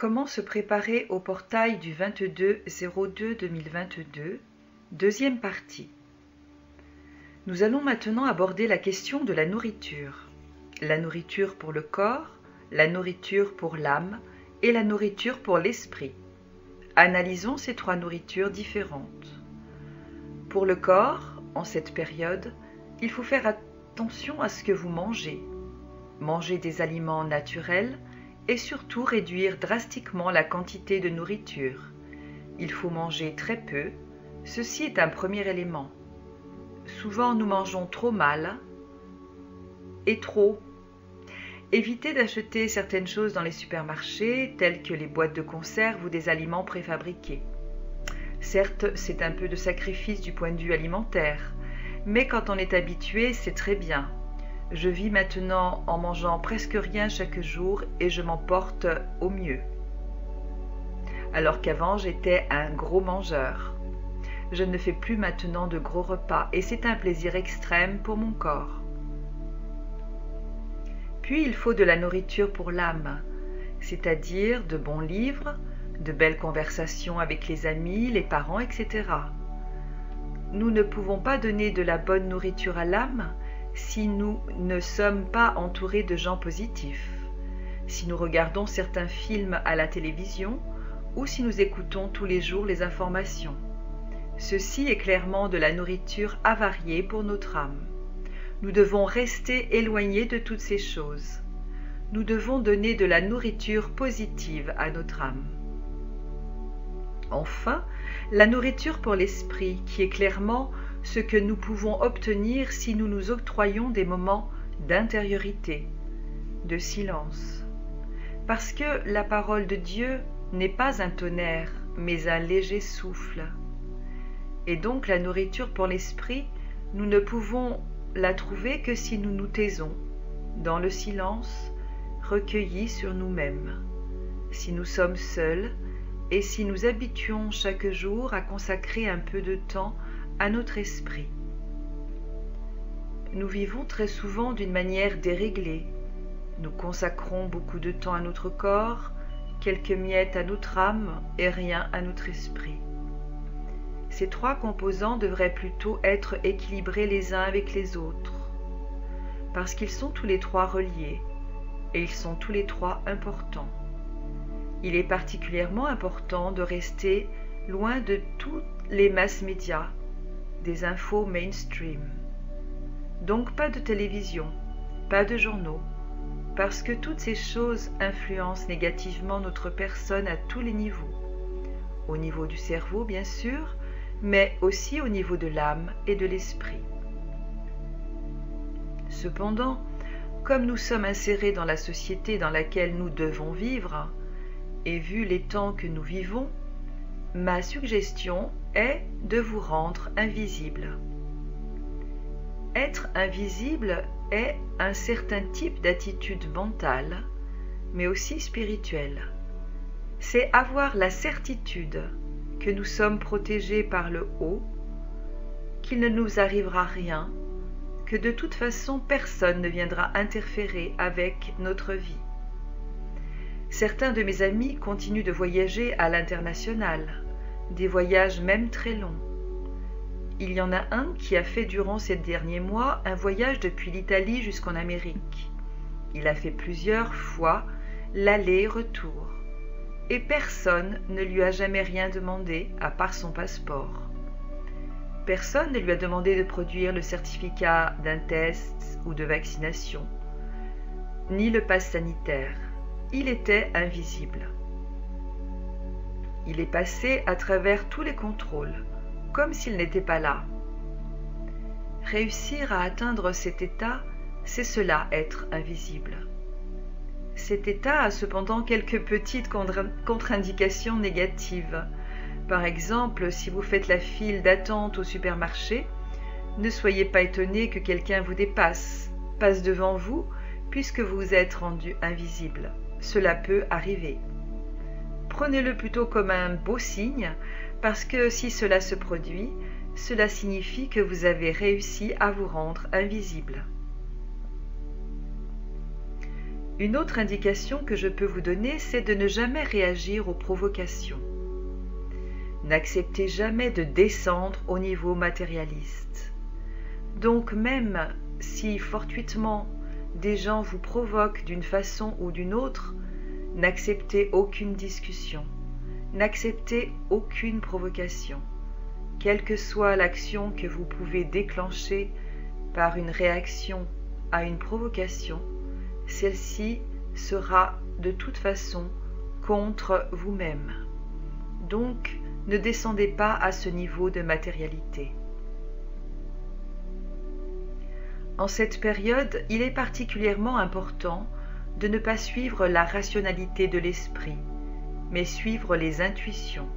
Comment se préparer au portail du 22/02/2022, deuxième partie. Nous allons maintenant aborder la question de la nourriture. La nourriture pour le corps, la nourriture pour l'âme et la nourriture pour l'esprit. Analysons ces trois nourritures différentes. Pour le corps, en cette période, il faut faire attention à ce que vous mangez. Mangez des aliments naturels et surtout réduire drastiquement la quantité de nourriture. Il faut manger très peu, ceci est un premier élément. Souvent nous mangeons trop mal et trop. Évitez d'acheter certaines choses dans les supermarchés, telles que les boîtes de conserve ou des aliments préfabriqués. Certes, c'est un peu de sacrifice du point de vue alimentaire, mais quand on est habitué, c'est très bien. Je vis maintenant en mangeant presque rien chaque jour et je m'en porte au mieux. Alors qu'avant, j'étais un gros mangeur. Je ne fais plus maintenant de gros repas et c'est un plaisir extrême pour mon corps. Puis il faut de la nourriture pour l'âme, c'est-à-dire de bons livres, de belles conversations avec les amis, les parents, etc. Nous ne pouvons pas donner de la bonne nourriture à l'âme si nous ne sommes pas entourés de gens positifs, si nous regardons certains films à la télévision ou si nous écoutons tous les jours les informations. Ceci est clairement de la nourriture avariée pour notre âme. Nous devons rester éloignés de toutes ces choses. Nous devons donner de la nourriture positive à notre âme. Enfin, la nourriture pour l'esprit, qui est clairement ce que nous pouvons obtenir si nous nous octroyons des moments d'intériorité, de silence. Parce que la parole de Dieu n'est pas un tonnerre, mais un léger souffle. Et donc la nourriture pour l'esprit, nous ne pouvons la trouver que si nous nous taisons, dans le silence, recueillis sur nous-mêmes, si nous sommes seuls et si nous habituons chaque jour à consacrer un peu de temps à notre esprit. Nous vivons très souvent d'une manière déréglée. Nous consacrons beaucoup de temps à notre corps, quelques miettes à notre âme et rien à notre esprit. Ces trois composants devraient plutôt être équilibrés les uns avec les autres, parce qu'ils sont tous les trois reliés et ils sont tous les trois importants. Il est particulièrement important de rester loin de tous les mass médias, des infos mainstream. Donc pas de télévision, pas de journaux, parce que toutes ces choses influencent négativement notre personne à tous les niveaux. Au niveau du cerveau, bien sûr, mais aussi au niveau de l'âme et de l'esprit. Cependant, comme nous sommes insérés dans la société dans laquelle nous devons vivre, et vu les temps que nous vivons, ma suggestion est de vous rendre invisible. Être invisible est un certain type d'attitude mentale, mais aussi spirituelle. C'est avoir la certitude que nous sommes protégés par le haut, qu'il ne nous arrivera rien, que de toute façon personne ne viendra interférer avec notre vie. Certains de mes amis continuent de voyager à l'international, des voyages même très longs. Il y en a un qui a fait durant ces derniers mois un voyage depuis l'Italie jusqu'en Amérique. Il a fait plusieurs fois l'aller-retour. Et personne ne lui a jamais rien demandé à part son passeport. Personne ne lui a demandé de produire le certificat d'un test ou de vaccination, ni le pass sanitaire. Il était invisible. Il est passé à travers tous les contrôles, comme s'il n'était pas là. Réussir à atteindre cet état, c'est cela, être invisible. Cet état a cependant quelques petites contre-indications négatives. Par exemple, si vous faites la file d'attente au supermarché, ne soyez pas étonné que quelqu'un vous dépasse, passe devant vous, puisque vous vous êtes rendu invisible. Cela peut arriver. Prenez-le plutôt comme un beau signe, parce que si cela se produit, cela signifie que vous avez réussi à vous rendre invisible. Une autre indication que je peux vous donner, c'est de ne jamais réagir aux provocations. N'acceptez jamais de descendre au niveau matérialiste. Donc même si fortuitement des gens vous provoquent d'une façon ou d'une autre, n'acceptez aucune discussion, n'acceptez aucune provocation, quelle que soit l'action que vous pouvez déclencher par une réaction à une provocation, celle-ci sera de toute façon contre vous-même. Donc, ne descendez pas à ce niveau de matérialité. En cette période, il est particulièrement important de ne pas suivre la rationalité de l'esprit, mais suivre les intuitions.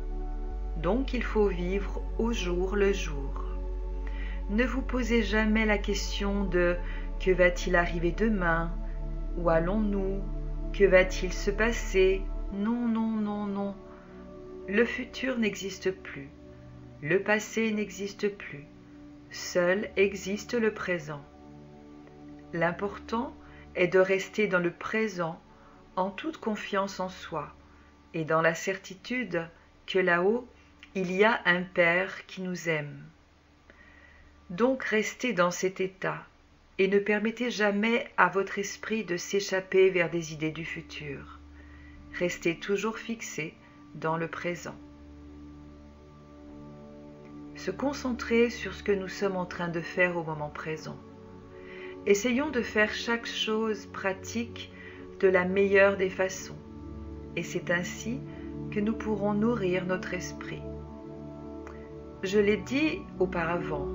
Donc, il faut vivre au jour le jour. Ne vous posez jamais la question de « que va-t-il arriver demain ?» Où allons-nous? Que va-t-il se passer? Non, non, non, non. Le futur n'existe plus. Le passé n'existe plus. Seul existe le présent. L'important est de rester dans le présent en toute confiance en soi et dans la certitude que là-haut, il y a un Père qui nous aime. Donc restez dans cet état et ne permettez jamais à votre esprit de s'échapper vers des idées du futur. Restez toujours fixé dans le présent. Se concentrer sur ce que nous sommes en train de faire au moment présent. Essayons de faire chaque chose pratique de la meilleure des façons, et c'est ainsi que nous pourrons nourrir notre esprit. Je l'ai dit auparavant,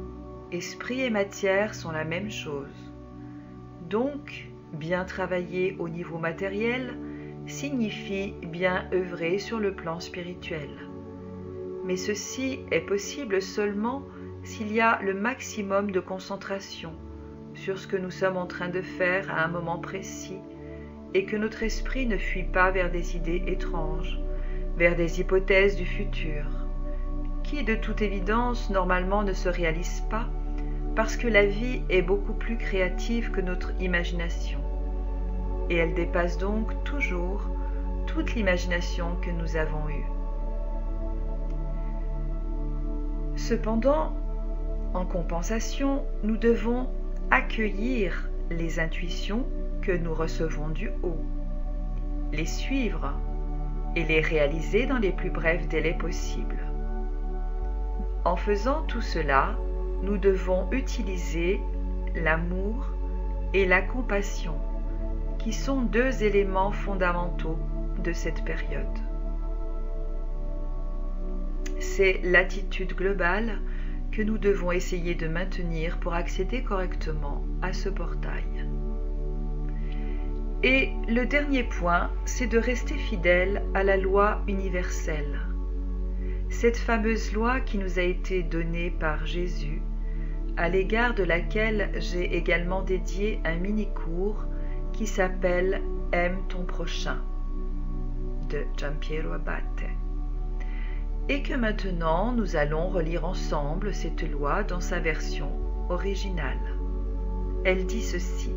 esprit et matière sont la même chose. Donc, bien travailler au niveau matériel signifie bien œuvrer sur le plan spirituel. Mais ceci est possible seulement s'il y a le maximum de concentration sur ce que nous sommes en train de faire à un moment précis et que notre esprit ne fuit pas vers des idées étranges, vers des hypothèses du futur, qui de toute évidence normalement ne se réalisent pas parce que la vie est beaucoup plus créative que notre imagination et elle dépasse donc toujours toute l'imagination que nous avons eue. Cependant, en compensation, nous devons accueillir les intuitions que nous recevons du haut, les suivre et les réaliser dans les plus brefs délais possibles. En faisant tout cela, nous devons utiliser l'amour et la compassion, qui sont deux éléments fondamentaux de cette période. C'est l'attitude globale que nous devons essayer de maintenir pour accéder correctement à ce portail. Et le dernier point, c'est de rester fidèle à la loi universelle. Cette fameuse loi qui nous a été donnée par Jésus, à l'égard de laquelle j'ai également dédié un mini-cours qui s'appelle « Aime ton prochain » de Giampiero Abate. Et que maintenant nous allons relire ensemble cette loi dans sa version originale. Elle dit ceci: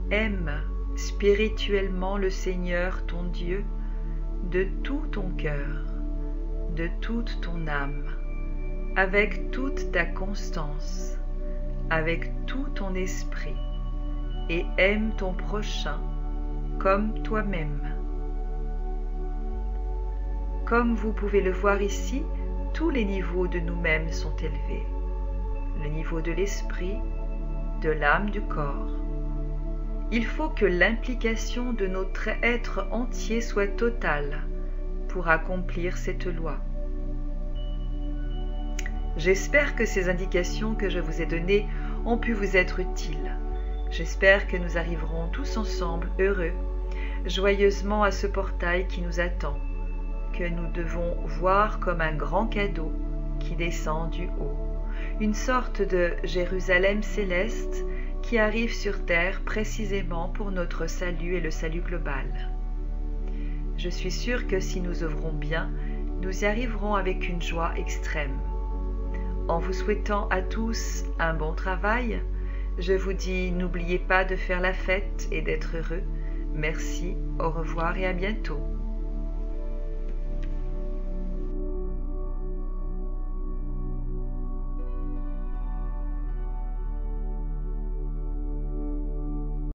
aime spirituellement le Seigneur ton Dieu de tout ton cœur, de toute ton âme, avec toute ta constance, avec tout ton esprit, et aime ton prochain comme toi-même. Comme vous pouvez le voir ici, tous les niveaux de nous-mêmes sont élevés. Le niveau de l'esprit, de l'âme, du corps. Il faut que l'implication de notre être entier soit totale pour accomplir cette loi. J'espère que ces indications que je vous ai données ont pu vous être utiles. J'espère que nous arriverons tous ensemble heureux, joyeusement à ce portail qui nous attend, que nous devons voir comme un grand cadeau qui descend du haut, une sorte de Jérusalem céleste qui arrive sur terre précisément pour notre salut et le salut global. Je suis sûre que si nous œuvrons bien, nous y arriverons avec une joie extrême. En vous souhaitant à tous un bon travail, Je vous dis, n'oubliez pas de faire la fête et d'être heureux. Merci, au revoir et à bientôt.